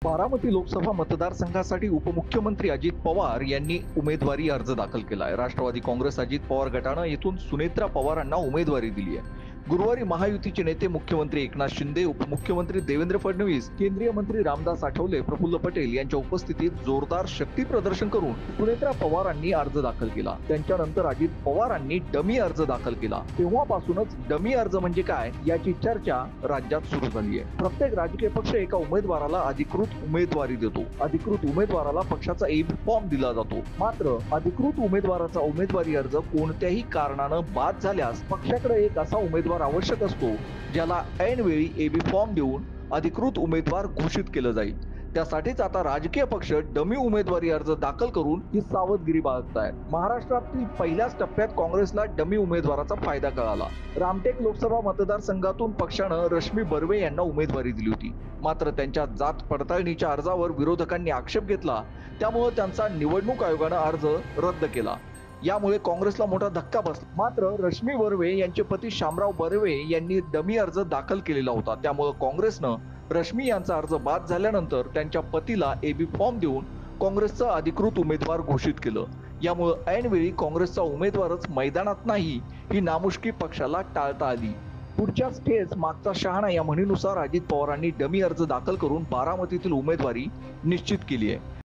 बारामती लोकसभा मतदारसंघासाठी उपमुख्यमंत्री अजित पवार यांनी उमेदवारी अर्ज दाखल केला आहे। राष्ट्रवादी काँग्रेस अजित पवार गटानं येथून सुनेत्रा पवारांना उमेदवारी दिली आहे। गुरुवारी महायुतीचे नेते मुख्यमंत्री एकनाथ शिंदे, उपमुख्यमंत्री देवेंद्र फडणवीस, केंद्रीय मंत्री रामदास आठवले, प्रफुल्ल पटेल यांच्या उपस्थितीत जोरदार शक्ती प्रदर्शन करून सुनेत्रा पवारांनी अर्ज दाखल केला। त्यांच्यानंतर अजित पवारांनी डमी अर्ज दाखल केला। तेव्हापासूनच डमी अर्ज म्हणजे काय याची चर्चा राज्यात सुरू झाली आहे। प्रत्येक राजकीय पक्ष एका उमेदवाराला अधिकृत उमेदवारी देतो। अधिकृत उमेदवाराला पक्षाचा एबी फॉर्म दिला जातो। मात्र अधिकृत उमेदवाराचा उमेदवारी अर्ज कोणत्याही कारणानं बाद झाल्यास पक्षाकडे एक असा उमेदवार आवश्यक असतो ज्याला ऐनवेळी एबी फॉर्म देऊन अधिकृत उमेदवार घोषित केलं जाईल। त्यासाठीच आता राजकीय पक्ष डमी उमेदवारी अर्ज दाखल करून ही सावधगिरी बाळगतायत। महाराष्ट्रातील पहिल्याच टप्प्यात काँग्रेसला डमी उमेदवाराचा फायदा कळाला। रामटेक लोकसभा मतदारसंघातून पक्षानं रश्मी बर्वे यांना उमेदवारी दिली होती। मात्र त्यांच्या जात पडताळणीच्या अर्जावर विरोधकांनी आक्षेप घेतला, त्यामुळे त्यांचा निवडणूक आयोगानं अर्ज रद्द केला। यामुळे काँग्रेसला मोठा धक्का बसला। मात्र रश्मी बर्वे यांचे पती शामराव बर्वे यांनी डमी अर्ज दाखल केलेला होता। त्यामुळे काँग्रेसनं रश्मी यांचा अर्ज बाद झाल्यानंतर त्यांच्या पतीला एबी फॉर्म देऊन काँग्रेसचा अधिकृत उमेदवार घोषित केलं। यामुळे ऐनवेळी काँग्रेसचा उमेदवारच मैदानात नाही ही नामुष्की पक्षाला टाळता आली। पुढच्याच ठेच मागचा शहाणा या म्हणीनुसार अजित पवारांनी डमी अर्ज दाखल करून बारामतीतील उमेदवारी निश्चित केली आहे।